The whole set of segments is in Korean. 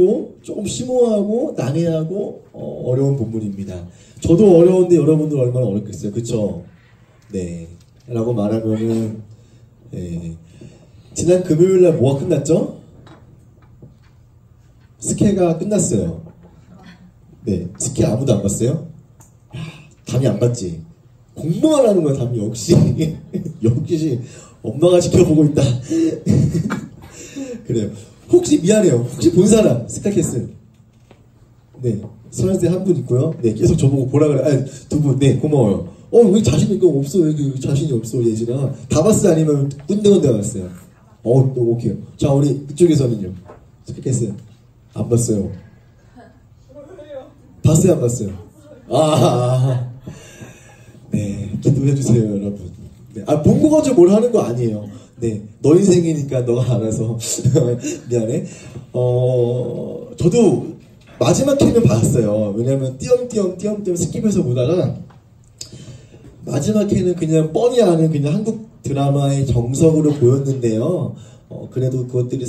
하고 조금 심오하고 난해하고 어려운 본문입니다. 저도 어려운데 여러분들 얼마나 어렵겠어요, 그쵸? 네, 라고 말하면은 지난 금요일날 뭐가 끝났죠? 스케가 끝났어요. 네, 스케 아무도 안 봤어요? 담이 안 봤지? 공부만 하는 거야, 담이. 역시 역시 엄마가 지켜보고 있다. 그래요. 혹시 미안해요. 혹시 본 사람 스카캐슬? 네, 소연쌤 한 분 있고요. 네, 계속 저보고 보라 그래. 아니, 두 분. 네, 고마워요. 왜 자신 있고 없어? 왜 자신이 없어, 예진아? 다 봤어요? 아니면 꾼데군데 봤어요? 오케이. 자, 우리 이쪽에서는요. 스카캐슬 안 봤어요. 봤어요, 안 봤어요? 네, 기도해주세요, 여러분. 네, 본 거 가지고 뭘 하는 거 아니에요. 네, 너 인생이니까 너가 알아서. 미안해. 저도 마지막 회는 봤어요. 왜냐면 띄엄띄엄 스킵해서 보다가 마지막 회는 그냥 뻔히 아는 그냥 한국 드라마의 정석으로 보였는데요. 그래도 그것들이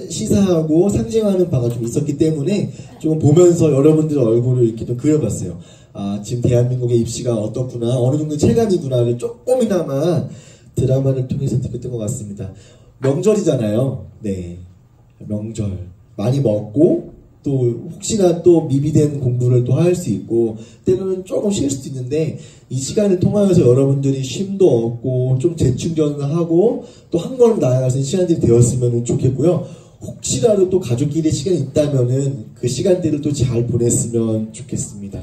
시사하고 상징하는 바가 좀 있었기 때문에 좀 보면서 여러분들 얼굴을 이렇게 좀 그려봤어요. 지금 대한민국의 입시가 어떻구나, 어느 정도 체감이구나를 조금이나마 드라마를 통해서 느꼈던 것 같습니다. 명절이잖아요. 네, 명절 많이 먹고 또 혹시나 또 미비된 공부를 또 할 수 있고 때로는 조금 쉴 수도 있는데 이 시간을 통하여서 여러분들이 쉼도 얻고 좀 재충전을 하고 또 한 걸음 나아가서 시간들이 되었으면 좋겠고요. 혹시라도 또 가족끼리 시간이 있다면은 그 시간들을 또 잘 보냈으면 좋겠습니다.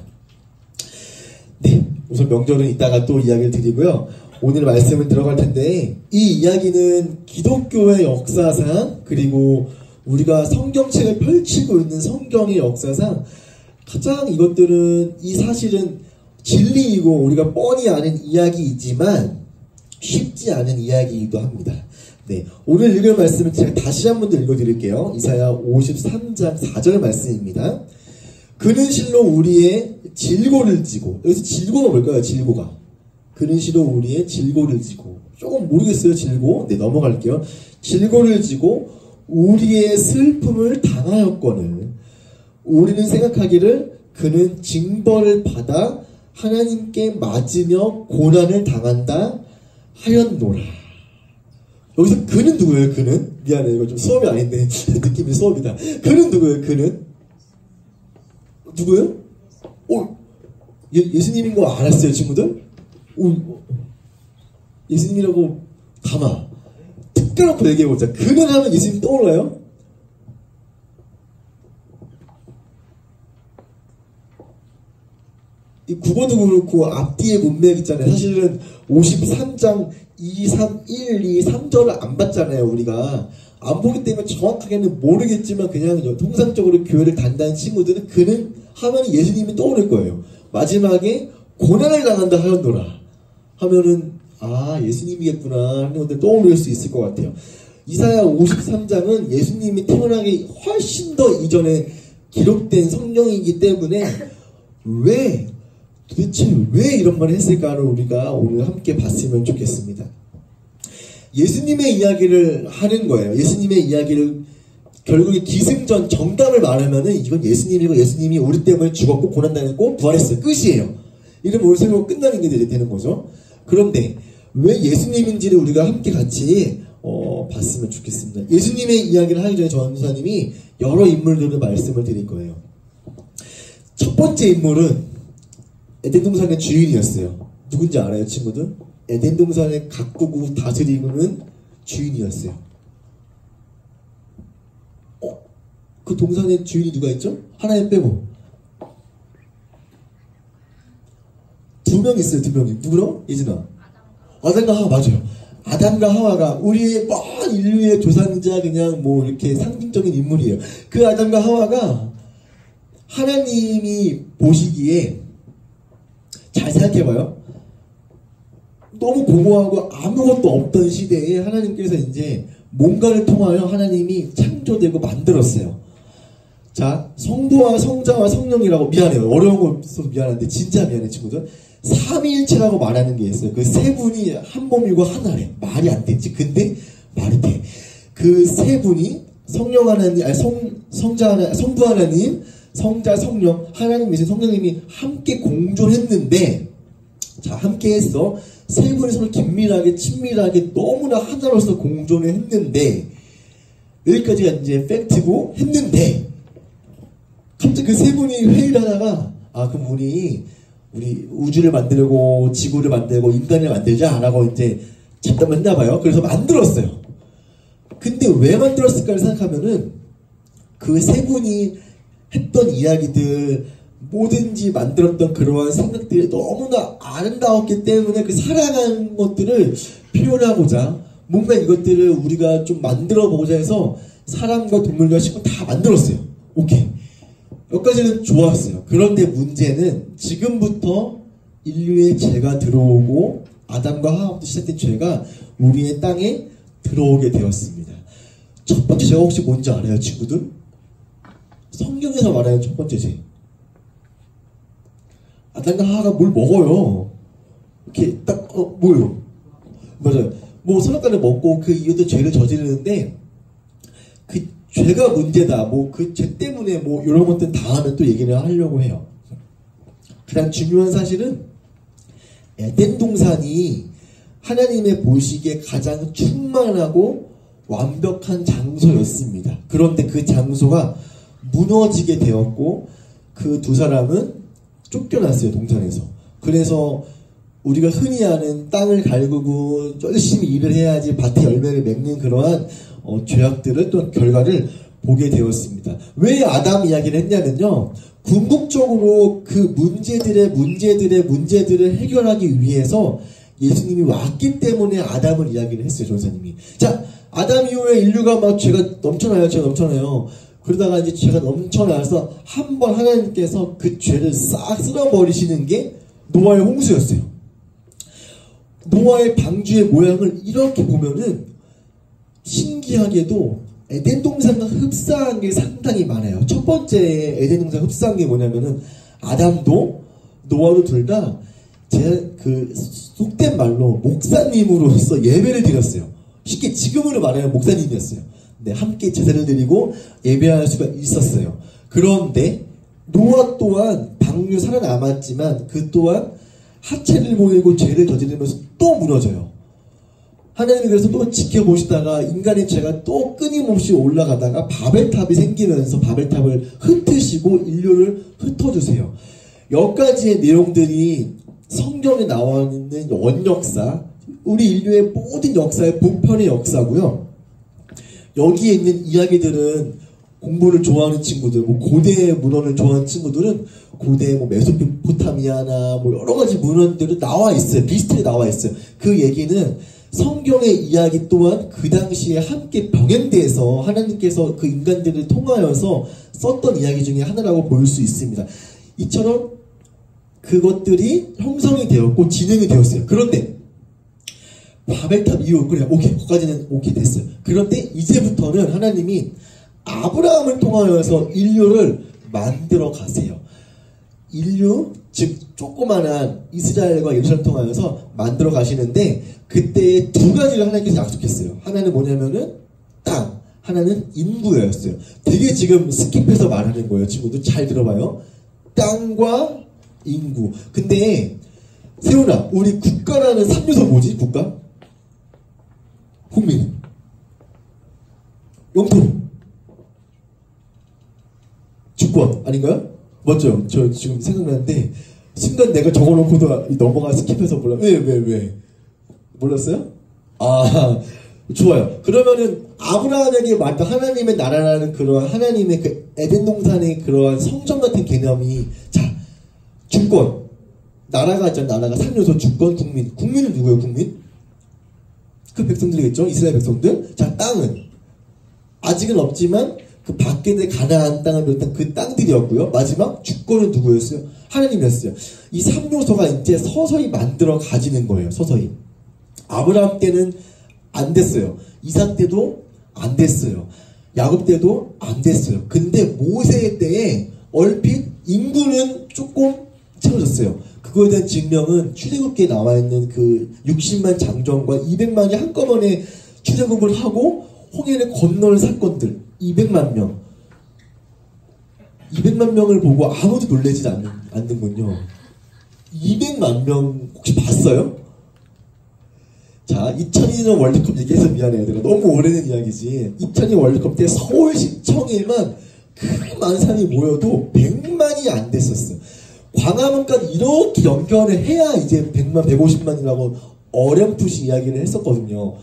네, 우선 명절은 이따가 또 이야기를 드리고요. 오늘 말씀을 들어갈 텐데 이 이야기는 기독교의 역사상 그리고 우리가 성경책을 펼치고 있는 성경의 역사상 가장 이것들은 이 사실은 진리이고 우리가 뻔히 아는 이야기이지만 쉽지 않은 이야기이기도 합니다. 네, 오늘 읽을 말씀을 제가 다시 한 번 더 읽어드릴게요. 이사야 53장 4절 말씀입니다. 그는 실로 우리의 질고를 지고, 여기서 질고가 뭘까요? 질고가. 그는 실로 우리의 질고를 지고, 조금 모르겠어요, 질고. 네, 넘어갈게요. 질고를 지고 우리의 슬픔을 당하였거늘 우리는 생각하기를 그는 징벌을 받아 하나님께 맞으며 고난을 당한다 하였노라. 여기서 그는 누구예요? 그는? 미안해, 이거 좀 수업이 아닌데 느낌이 수업이다. 그는 누구예요? 그는? 누구예요? 예수님인 거 알았어요, 친구들? 예수님이라고 가마 특별하고 얘기해보자. 그는 하면 예수님 떠올라요? 이 국어도 그렇고 앞뒤에 문맥 있잖아요. 사실은 53장 2, 3, 1, 2, 3절을 안 봤잖아요. 우리가 안 보기 때문에 정확하게는 모르겠지만 그냥 통상적으로 교회를 다닌다는 친구들은 그는 하면 예수님이 떠오를 거예요. 마지막에 고난을 당한다 하였노라 하면은 예수님이겠구나 하는 것들 떠오를 수 있을 것 같아요. 이사야 53장은 예수님이 태어나기 훨씬 더 이전에 기록된 성경이기 때문에 도대체 왜 이런 말을 했을까를 우리가 오늘 함께 봤으면 좋겠습니다. 예수님의 이야기를 하는 거예요. 예수님의 이야기를 결국에 기승전 정답을 말하면은 이건 예수님이고 예수님이 우리 때문에 죽었고 고난당했고 부활했어요. 끝이에요. 이러면 오늘 설명 끝나는 게 되는 거죠. 그런데 왜 예수님인지를 우리가 함께 같이 봤으면 좋겠습니다. 예수님의 이야기를 하기 전에 전도사님이 여러 인물들을 말씀을 드릴 거예요. 첫 번째 인물은 에덴 동산의 주인이었어요. 누군지 알아요, 친구들? 에덴 동산의 가꾸고 다스리는 주인이었어요. 그 동산의 주인이 누가 있죠? 하나님 빼고. 2명 있어요, 2명이. 누구로? 예진아. 아담과 하와, 맞아요. 아담과 하와가 우리의 먼 인류의 조상이자 그냥 뭐 이렇게 상징적인 인물이에요. 그 아담과 하와가 하나님이 보시기에 잘 생각해봐요. 너무 공허하고 아무것도 없던 시대에 하나님께서 이제 뭔가를 통하여 하나님이 창조되고 만들었어요. 자, 성부와 성자와 성령이라고, 미안해요. 어려운 거 있어서 미안한데 진짜 미안해, 친구들. 삼위일체라고 말하는 게 있어요. 그 세 분이 한 몸이고 하나래. 말이 안 됐지. 근데 말이 돼. 그 세 분이 성령 하나님, 아니 성자 하나, 성부 하나님, 성자, 성령, 하나님이신 성령님이 함께 공존했는데, 자, 함께 했어. 세 분이 서로 긴밀하게, 친밀하게, 너무나 하나로서 공존을 했는데, 여기까지가 이제 팩트고, 했는데, 갑자기 그 세 분이 회의를 하다가, 아, 그럼 우리 우주를 만들고, 지구를 만들고, 인간을 만들자라고 이제 잡담을 했나봐요. 그래서 만들었어요. 근데 왜 만들었을까를 생각하면은, 그 세 분이 했던 이야기들, 뭐든지 만들었던 그러한 생각들이 너무나 아름다웠기 때문에 그 사랑하는 것들을 표현하고자 뭔가 이것들을 우리가 좀 만들어 보고자 해서 사람과 동물과 식물 다 만들었어요. 오케이. 여기까지는 좋았어요. 그런데 문제는 지금부터 인류의 죄가 들어오고 아담과 하와부터 시작된 죄가 우리의 땅에 들어오게 되었습니다. 첫 번째 죄가 혹시 뭔지 알아요, 친구들? 성경에서 말하는 첫 번째 죄. 아담과 하와가 뭘 먹어요. 이렇게 딱 뭐요? 맞아요. 뭐 선악과를 먹고 그 이유도 죄를 저지르는데 그 죄가 문제다. 뭐 그 죄 때문에 뭐 이런 것들 다음에 또 얘기를 하려고 해요. 가장 중요한 사실은 에덴 동산이 하나님의 보시기에 가장 충만하고 완벽한 장소였습니다. 그런데 그 장소가 무너지게 되었고 그 두 사람은 쫓겨났어요, 동산에서. 그래서 우리가 흔히 아는 땅을 갈구고 열심히 일을 해야지 밭에 열매를 맺는 그러한 죄악들을 또 결과를 보게 되었습니다. 왜 아담 이야기를 했냐면요, 궁극적으로 그 문제들을 해결하기 위해서 예수님이 왔기 때문에 아담을 이야기를 했어요, 전사님이. 자, 아담 이후에 인류가 막 죄가 넘쳐나요. 그러다가 이제 죄가 넘쳐나서 한 번 하나님께서 그 죄를 싹 쓸어버리시는 게 노아의 홍수였어요. 노아의 방주의 모양을 이렇게 보면은 신기하게도 에덴 동산과 흡사한 게 상당히 많아요. 첫 번째 에덴 동산 흡사한 게 뭐냐면은 아담도 노아도 둘 다 제 그 속된 말로 목사님으로서 예배를 드렸어요. 쉽게 지금으로 말하면 목사님이었어요. 네, 함께 제사를 드리고 예배할 수가 있었어요. 그런데 노아 또한 방류 살아남았지만 그 또한 하체를 보이고 죄를 저지르면서 또 무너져요. 하나님이 그래서 또 지켜보시다가 인간의 죄가 또 끊임없이 올라가다가 바벨탑이 생기면서 바벨탑을 흩으시고 인류를 흩어주세요. 여기까지의 내용들이 성경에 나와 있는 원역사, 우리 인류의 모든 역사의 본편의 역사고요. 여기에 있는 이야기들은 공부를 좋아하는 친구들, 뭐 고대 문헌을 좋아하는 친구들은 고대 뭐 메소포타미아나 뭐 여러 가지 문헌들이 나와 있어요. 비슷하게 나와 있어요. 그 얘기는 성경의 이야기 또한 그 당시에 함께 병행돼서 하나님께서 그 인간들을 통하여서 썼던 이야기 중에 하나라고 볼 수 있습니다. 이처럼 그것들이 형성이 되었고 진행이 되었어요. 그런데 바벨탑 이후, 그래, 오케이, 거기까지는 오케이 됐어요. 그런데 이제부터는 하나님이 아브라함을 통하여서 인류를 만들어 가세요. 인류, 즉 조그만한 이스라엘과 예루살렘을 통하여서 만들어 가시는데 그때 두 가지를 하나님께서 약속했어요. 하나는 뭐냐면은 땅, 하나는 인구였어요. 되게 지금 스킵해서 말하는 거예요. 친구들 잘 들어봐요. 땅과 인구. 근데 세훈아, 우리 국가라는 3요소 뭐지? 국가? 국민, 영토, 주권 아닌가요? 맞죠? 저 지금 생각나는데 순간 내가 적어놓고도 넘어가 스킵해서 몰라. 왜? 몰랐어요? 아, 좋아요. 그러면은 아브라함에게 맞다 하나님의 나라라는 그런 하나님의 그 에덴 동산의 그러한 성전 같은 개념이, 자, 주권, 나라가 있잖아. 나라가 3요소 주권, 국민. 국민은 누구예요? 국민? 그 백성들이겠죠? 이스라엘 백성들. 자, 땅은 아직은 없지만 그 밖에 가나안 땅을 비롯한 그 땅들이었고요. 마지막 주권은 누구였어요? 하나님이었어요. 이 3요소가 이제 서서히 만들어 가지는 거예요. 서서히. 아브라함 때는 안 됐어요. 이삭 때도 안 됐어요. 야곱 때도 안 됐어요. 근데 모세 때에 얼핏 인구는 조금 채워졌어요. 그거에 대한 증명은 출애굽기에 나와 있는 그 60만 장정과 200만이 한꺼번에 출애굽을 하고 홍해를 건너는 사건들. 200만 명. 200만 명을 보고 아무도 놀라지 않는군요. 200만 명 혹시 봤어요? 자, 2002년 월드컵 얘기해서 미안해요. 내가 너무 오래된 이야기지. 2002년 월드컵 때 서울시청에만 그 많은 사람이 모여도 100만이 안 됐었어요. 광화문까지 이렇게 연결을 해야 이제 100만, 150만이라고 어렴풋이 이야기를 했었거든요.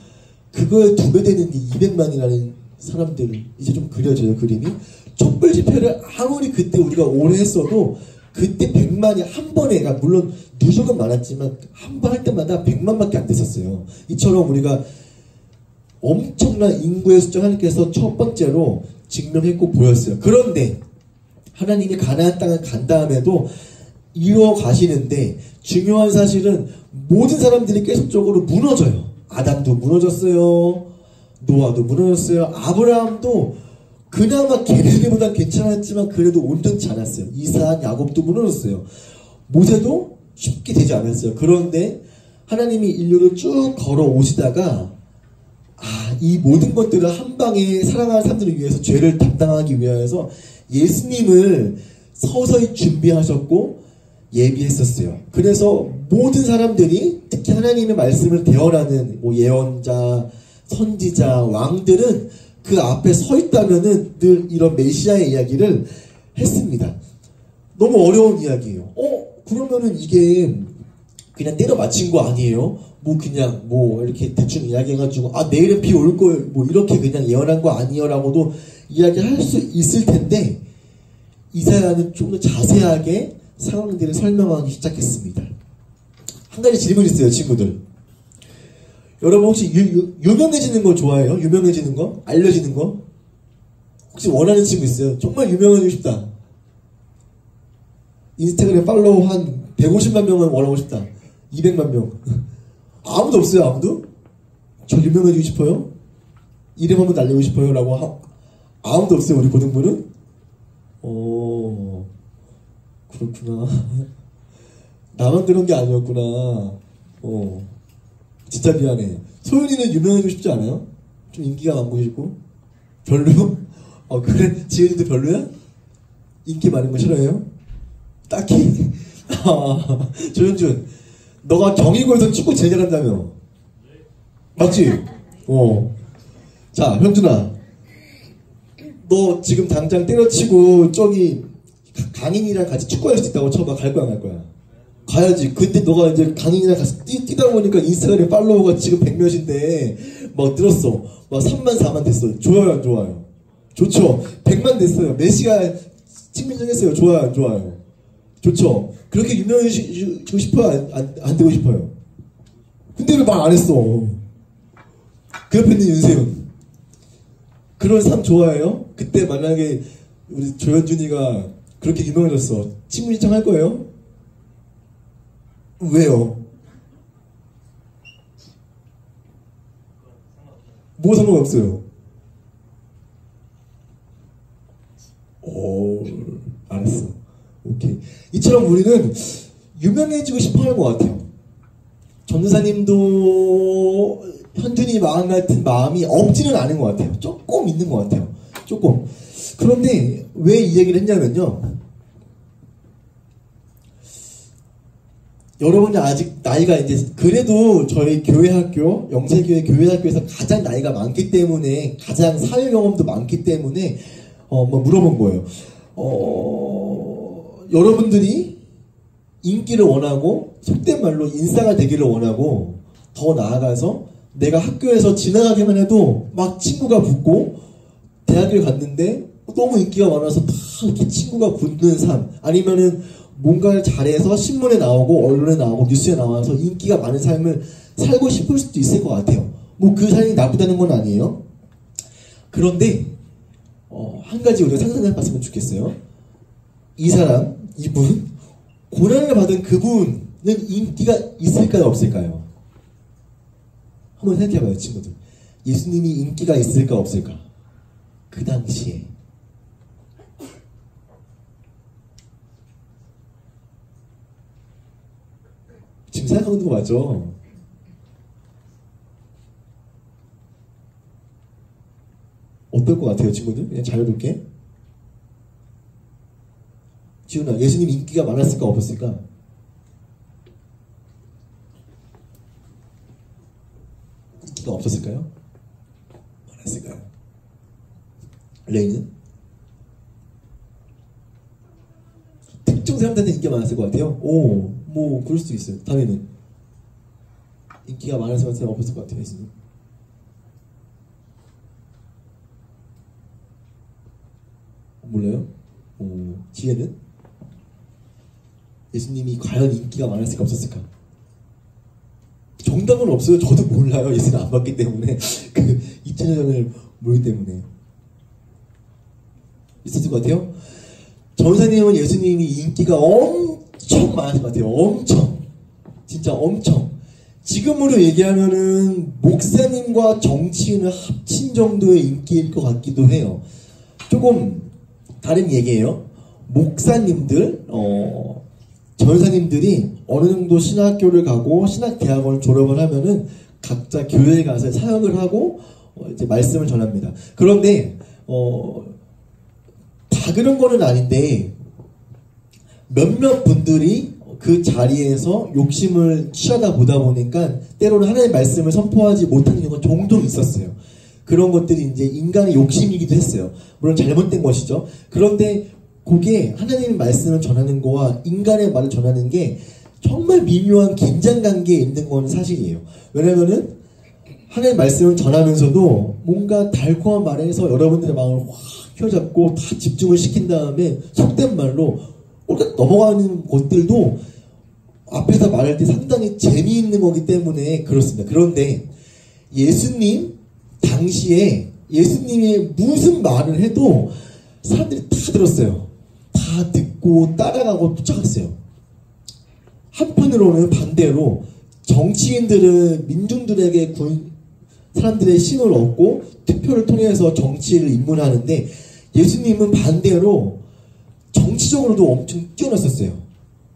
그거에 2배 되는 게 200만이라는 사람들, 이제 좀 그려져요, 그림이. 촛불 집회를 아무리 그때 우리가 오래 했어도 그때 100만이 한 번에, 그러니까 물론 누적은 많았지만 한 번 할 때마다 100만밖에 안 됐었어요. 이처럼 우리가 엄청난 인구의 숫자 하나님께서 첫 번째로 증명했고 보였어요. 그런데 하나님이 가나안 땅을 간 다음에도 이루어 가시는데 중요한 사실은 모든 사람들이 계속적으로 무너져요. 아담도 무너졌어요. 노아도 무너졌어요. 아브라함도 그나마 걔네들보단 괜찮았지만 그래도 온전치 않았어요. 이삭, 야곱도 무너졌어요. 모세도 쉽게 되지 않았어요. 그런데 하나님이 인류를 쭉 걸어오시다가 이 모든 것들을 한 방에 사랑하는 사람들을 위해서 죄를 담당하기 위해서 예수님을 서서히 준비하셨고 예비했었어요. 그래서 모든 사람들이 특히 하나님의 말씀을 대언하는 예언자, 선지자, 왕들은 그 앞에 서 있다면은 늘 이런 메시아의 이야기를 했습니다. 너무 어려운 이야기예요. 그러면은 이게 그냥 때려 맞힌 거 아니에요? 그냥 이렇게 대충 이야기해가지고 내일은 비 올 거예요. 이렇게 그냥 예언한 거 아니에요? 라고도 이야기할 수 있을 텐데 이사야는 좀 더 자세하게 상황들을 설명하기 시작했습니다. 한 가지 질문 있어요, 친구들. 여러분 혹시 유명해지는 거 좋아해요? 유명해지는 거? 알려지는 거? 혹시 원하는 친구 있어요? 정말 유명해지고 싶다. 인스타그램 팔로우 한 150만 명은 원하고 싶다. 200만 명. 아무도 없어요, 아무도? 저 유명해지고 싶어요? 이름 한번 날리고 싶어요? 라고 아무도 없어요, 우리 고등부는? 그렇구나. 나만 그런 게 아니었구나. 진짜 미안해. 소윤이는 유명해지고 싶지 않아요? 좀 인기가 많고 싶고? 별로? 그래? 지은이도 별로야? 인기 많은 거 싫어해요? 딱히? 조현준, 너가 경희고에서 축구 제일 잘한다며? 맞지? 자, 현준아. 너 지금 당장 때려치고 저기 강인이랑 같이 축구할 수 있다고 쳐봐. 갈 거야, 안 갈 거야? 가야지. 근데 너가 이제 강인이랑 같이 뛰다 보니까 인스타그램 팔로워가 지금 100몇인데 막 늘었어. 막 3만 4만 됐어. 좋아요, 안 좋아요? 좋죠. 100만 됐어요. 메시가 친민정했어요. 좋아요, 안 좋아요? 좋죠. 그렇게 유명해지고 싶어요? 안 되고 싶어요? 근데 왜 말 안 했어? 그 옆에 있는 윤세윤. 그런 사람 좋아해요? 그때 만약에 우리 조현준이가 그렇게 유명해졌어. 친구 신청할 거예요? 왜요? 뭐 상관없어요? 알았어. 오케이. 이처럼 우리는 유명해지고 싶어 하는 것 같아요. 전도사님도 현준이 마음 같은 마음이 없지는 않은 것 같아요. 조금 있는 것 같아요. 조금. 그런데 왜 이 얘기를 했냐면요. 여러분이 아직 나이가 이제 그래도 저희 교회 학교, 영세교회 교회 학교에서 가장 나이가 많기 때문에 가장 사회 경험도 많기 때문에 물어본 거예요. 여러분들이 인기를 원하고 속된 말로 인싸가 되기를 원하고 더 나아가서 내가 학교에서 지나가기만 해도 막 친구가 붙고 대학을 갔는데 너무 인기가 많아서 다 이렇게 친구가 붙는 삶 아니면은 뭔가를 잘해서 신문에 나오고 언론에 나오고 뉴스에 나와서 인기가 많은 삶을 살고 싶을 수도 있을 것 같아요. 그 삶이 나쁘다는 건 아니에요. 그런데 한 가지 우리가 상상해 봤으면 좋겠어요. 이 사람, 이분, 고난을 받은 그분은 인기가 있을까요, 없을까요? 한번 생각해봐요, 친구들. 예수님이 인기가 있을까, 없을까? 그 당시에. 지금 생각하는 거 맞죠? 어떨 것 같아요, 친구들? 그냥 자유롭게. 지훈아, 예수님 인기가 많았을까, 없었을까? 인기가 없었을까요? 많았을까요? 레이는? 특정 사람들한테 인기가 많았을 것 같아요. 오, 뭐 그럴 수도 있어요. 다음에는 인기가 많았을 것 같아요, 없었을 것 같아요, 예수님. 몰라요? 오, 지혜는? 예수님이 과연 인기가 많았을까 없었을까? 정답은 없어요. 저도 몰라요. 예수님 안 봤기 때문에 그 2000년을 모르기 때문에 있었을 것 같아요. 전사님은 예수님이 인기가 엄청 많았을 것 같아요. 엄청, 진짜 엄청. 지금으로 얘기하면은 목사님과 정치인을 합친 정도의 인기일 것 같기도 해요. 조금 다른 얘기예요. 목사님들, 전사님들이 어느 정도 신학교를 가고 신학대학원을 졸업을 하면은 각자 교회에 가서 사역을 하고 이제 말씀을 전합니다. 그런데 다 그런 거는 아닌데 몇몇 분들이 그 자리에서 욕심을 취하다 보다 보니까 때로는 하나님의 말씀을 선포하지 못하는 경우가 종종 있었어요. 그런 것들이 이제 인간의 욕심이기도 했어요. 물론 잘못된 것이죠. 그런데 그게 하나님의 말씀을 전하는 거와 인간의 말을 전하는 게 정말 미묘한 긴장관계에 있는 건 사실이에요. 왜냐면은 하나님의 말씀을 전하면서도 뭔가 달콤한 말에서 여러분들의 마음을 확 휘어잡고 다 집중을 시킨 다음에 속된 말로 넘어가는 것들도 앞에서 말할 때 상당히 재미있는 거기 때문에 그렇습니다. 그런데 예수님 당시에 예수님이 무슨 말을 해도 사람들이 다 들었어요. 다 듣고 따라가고 쫓아갔어요. 한편으로는 반대로 정치인들은 민중들에게 사람들의 힘을 얻고 투표를 통해서 정치를 입문하는데 예수님은 반대로 정치적으로도 엄청 뛰어났었어요.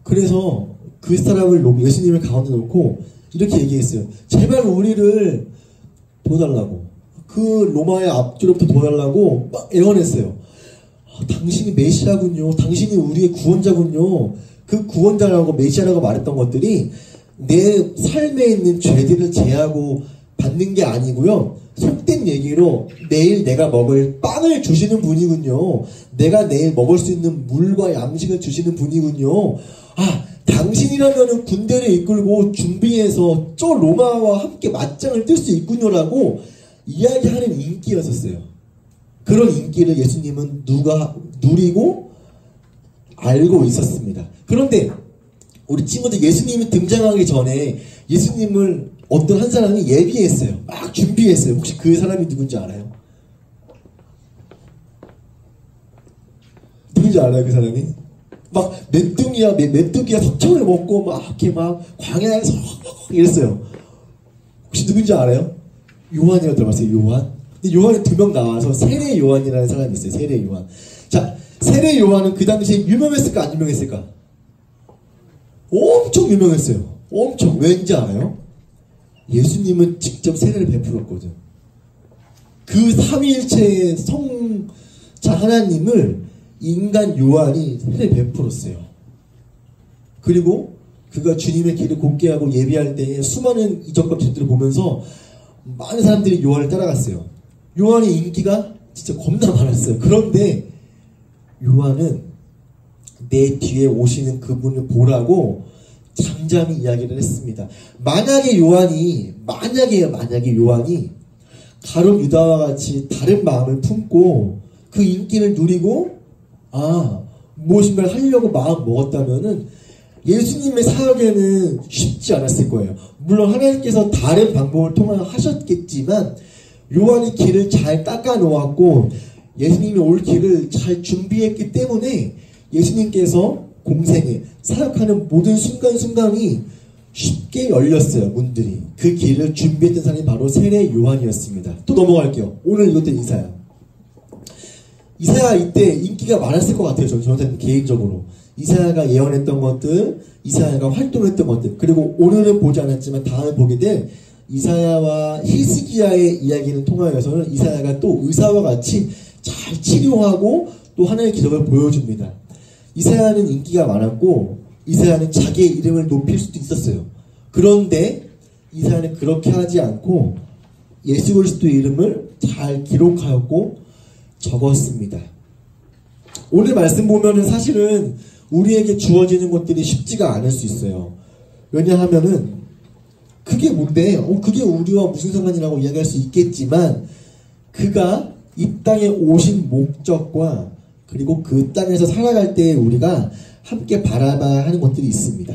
그래서 그 사람을 예수님을 가운데 놓고 이렇게 얘기했어요. 제발 우리를 도와달라고. 그 로마의 앞뒤로부터 도와달라고 막 애원했어요. 당신이 메시아군요. 당신이 우리의 구원자군요. 그 구원자라고 메시아라고 말했던 것들이 내 삶에 있는 죄들을 제하고 받는 게 아니고요. 속된 얘기로 내일 내가 먹을 빵을 주시는 분이군요. 내가 내일 먹을 수 있는 물과 양식을 주시는 분이군요. 당신이라면 군대를 이끌고 준비해서 저 로마와 함께 맞짱을 뜰 수 있군요라고 이야기하는 인기였었어요. 그런 인기를 예수님은 누리고 알고 있었습니다. 그런데 우리 친구들 예수님이 등장하기 전에 예수님을 어떤 한 사람이 예비했어요. 막 준비했어요. 혹시 그 사람이 누군지 알아요? 누군지 알아요, 그 사람이? 막 메뚜기야 석청을 먹고 막 이렇게 막 광야에서 이랬어요. 혹시 누군지 알아요? 요한이라고 들어봤어요. 요한? 근데 요한이 2명 나와서 세례 요한이라는 사람이 있어요. 세례 요한. 자, 세례 요한은 그 당시에 유명했을까 안 유명했을까? 엄청 유명했어요. 엄청. 왠지 알아요? 예수님은 직접 세례를 베풀었거든. 그 삼위일체의 성자 하나님을 인간 요한이 세례 베풀었어요. 그리고 그가 주님의 길을 곱게 하고 예비할 때에 수많은 이적과 기적들을 보면서 많은 사람들이 요한을 따라갔어요. 요한의 인기가 진짜 겁나 많았어요. 그런데 요한은 내 뒤에 오시는 그분을 보라고 잠잠히 이야기를 했습니다. 만약에 요한이 가룟 유다와 같이 다른 마음을 품고 그 인기를 누리고 무엇인가를 하려고 마음 먹었다면은 예수님의 사역에는 쉽지 않았을 거예요. 물론 하나님께서 다른 방법을 통해 하셨겠지만 요한이 길을 잘 닦아 놓았고 예수님이 올 길을 잘 준비했기 때문에 예수님께서 공생에 사역하는 모든 순간순간이 쉽게 열렸어요. 문들이. 그 길을 준비했던 사람이 바로 세례 요한이었습니다. 또 넘어갈게요. 오늘 읽었던 이사야 이때 인기가 많았을 것 같아요. 저는 개인적으로. 이사야가 예언했던 것들, 이사야가 활동했던 것들, 그리고 오늘은 보지 않았지만 다음에 보게 될 이사야와 히스기야의 이야기를 통하여서는 이사야가 또 의사와 같이 잘 치료하고 또 하나님의 기적을 보여줍니다. 이사야는 인기가 많았고 이사야는 자기의 이름을 높일 수도 있었어요. 그런데 이사야는 그렇게 하지 않고 예수 그리스도의 이름을 잘 기록하였고 적었습니다. 오늘 말씀 보면은 사실은 우리에게 주어지는 것들이 쉽지가 않을 수 있어요. 왜냐하면은 그게 뭔데? 그게 우리와 무슨 상관이라고 이야기할 수 있겠지만 그가 이 땅에 오신 목적과 그리고 그 땅에서 살아갈 때 우리가 함께 바라봐야 하는 것들이 있습니다.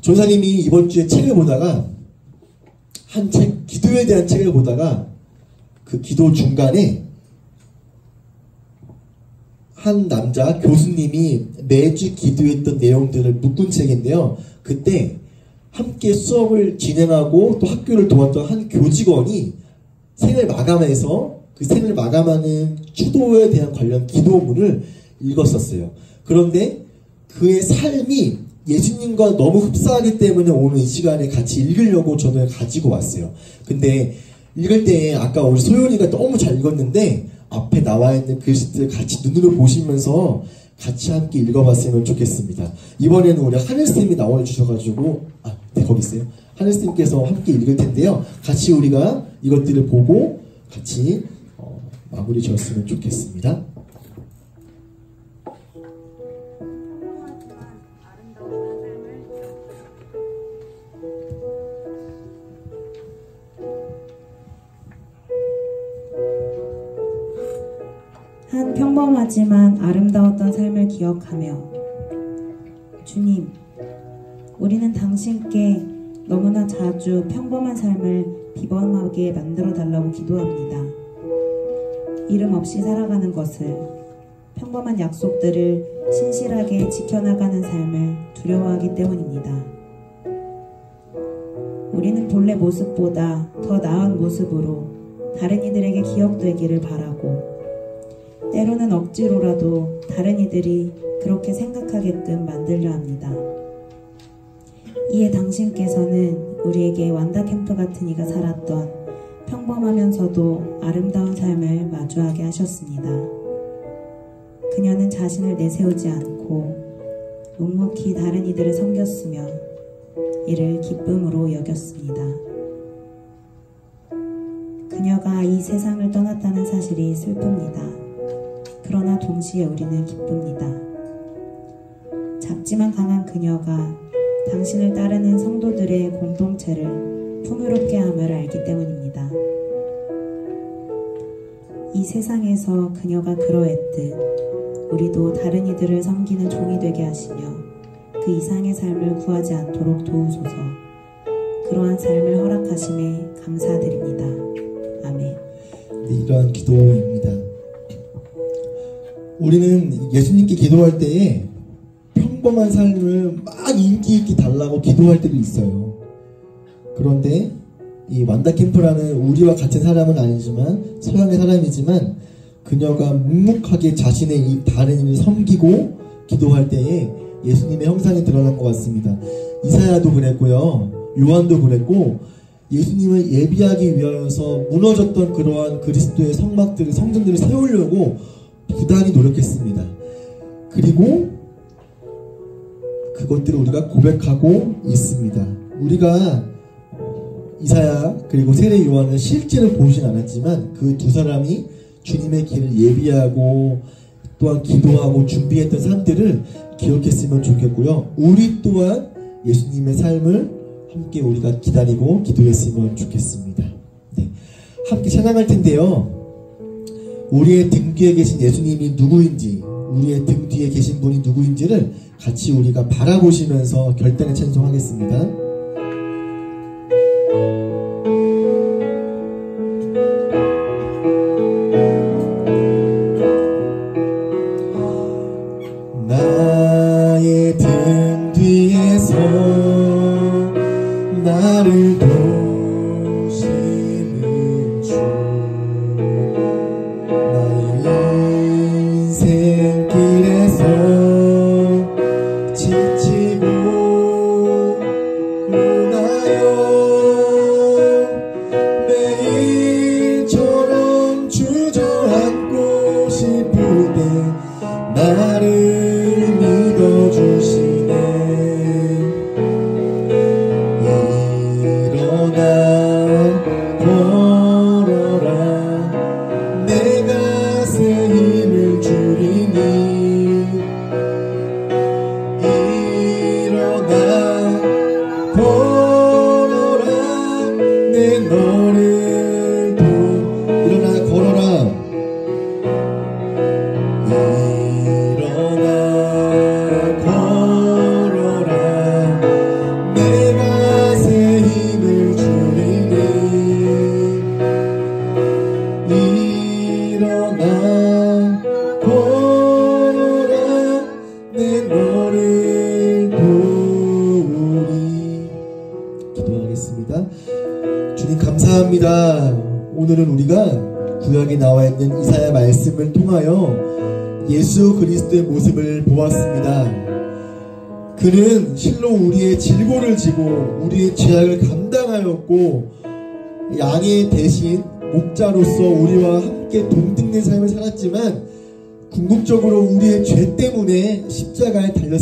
전사님이 이번 주에 책을 보다가 한 책, 기도에 대한 책을 보다가 그 기도 중간에 한 남자 교수님이 매주 기도했던 내용들을 묶은 책인데요. 그때 함께 수업을 진행하고 또 학교를 도왔던 한 교직원이 생을 마감해서 그 생을 마감하는 추도에 대한 관련 기도문을 읽었었어요. 그런데 그의 삶이 예수님과 너무 흡사하기 때문에 오늘 이 시간에 같이 읽으려고 저는 가지고 왔어요. 근데 읽을 때 아까 우리 소연이가 너무 잘 읽었는데 앞에 나와 있는 글씨들 같이 눈으로 보시면서 같이 함께 읽어봤으면 좋겠습니다. 이번에는 우리 하늘쌤이 나와주셔가지고 네, 거기 있어요. 하늘쌤께서 함께 읽을 텐데요. 같이 우리가 이것들을 보고 같이 마무리 지었으면 좋겠습니다. 한 평범하지만 아름다웠던 삶을 기억하며 주님, 우리는 당신께 너무나 자주 평범한 삶을 비범하게 만들어달라고 기도합니다. 이름 없이 살아가는 것을, 평범한 약속들을 신실하게 지켜나가는 삶을 두려워하기 때문입니다. 우리는 본래 모습보다 더 나은 모습으로 다른 이들에게 기억되기를 바라고 때로는 억지로라도 다른 이들이 그렇게 생각하게끔 만들려 합니다. 이에 당신께서는 우리에게 완다 캠프 같은 이가 살았던 평범하면서도 아름다운 삶을 마주하게 하셨습니다. 그녀는 자신을 내세우지 않고 묵묵히 다른 이들을 섬겼으며 이를 기쁨으로 여겼습니다. 그녀가 이 세상을 떠났다는 사실이 슬픕니다. 그러나 동시에 우리는 기쁩니다. 작지만 강한 그녀가 당신을 따르는 성도들의 공동체를 풍요롭게 함을 알기 때문입니다. 이 세상에서 그녀가 그러했듯 우리도 다른 이들을 섬기는 종이 되게 하시며 그 이상의 삶을 구하지 않도록 도우소서. 그러한 삶을 허락하심에 감사드립니다. 아멘. 네, 이러한 기도입니다. 우리는 예수님께 기도할 때에 평범한 삶을 막 인기 있게 달라고 기도할 때도 있어요. 그런데 이 완다 캠프라는 우리와 같은 사람은 아니지만 서양의 사람이지만 그녀가 묵묵하게 자신의 이 다른 이를 섬기고 기도할 때에 예수님의 형상이 드러난 것 같습니다. 이사야도 그랬고요. 요한도 그랬고 예수님을 예비하기 위하여서 무너졌던 그러한 그리스도의 성막들을 성전들을 세우려고 부단히 노력했습니다. 그리고 그것들을 우리가 고백하고 있습니다. 우리가 이사야 그리고 세례 요한을 실제로 보진 않았지만 그 두 사람이 주님의 길을 예비하고 또한 기도하고 준비했던 삶들을 기억했으면 좋겠고요. 우리 또한 예수님의 삶을 함께 우리가 기다리고 기도했으면 좋겠습니다. 네. 함께 찬양할 텐데요. 우리의 등 뒤에 계신 예수님이 누구인지, 우리의 등 뒤에 계신 분이 누구인지를 같이 우리가 바라보시면서 결단의 찬송하겠습니다. 나의 등 뒤에서 나를 도우시는 주, 인생길에서 지치고 고나요 매일처럼 주저앉아 나를 믿어주시네. 일어나 걸어라. 내가 새 힘을 주리니. 일어나 걸어라. 내 너를 일어나 걸어라. 일어나 걸어라. 내가 새 힘을 주리니. 일어나 걸어라. 내 너를 도우리. 기도하겠습니다. 주님 감사합니다. 오늘은 우리가 구약에 나와 있는 이사야 말씀을 통하여 예수 그리스도의 모습을 보았습니다. 그는 실로 우리의 질고를 지고 우리의 죄악을 감당하였고 양의 대신 목자로서 우리와 함께 동등된 삶을 살았지만 궁극적으로 우리의 죄 때문에 십자가에 달렸습니다.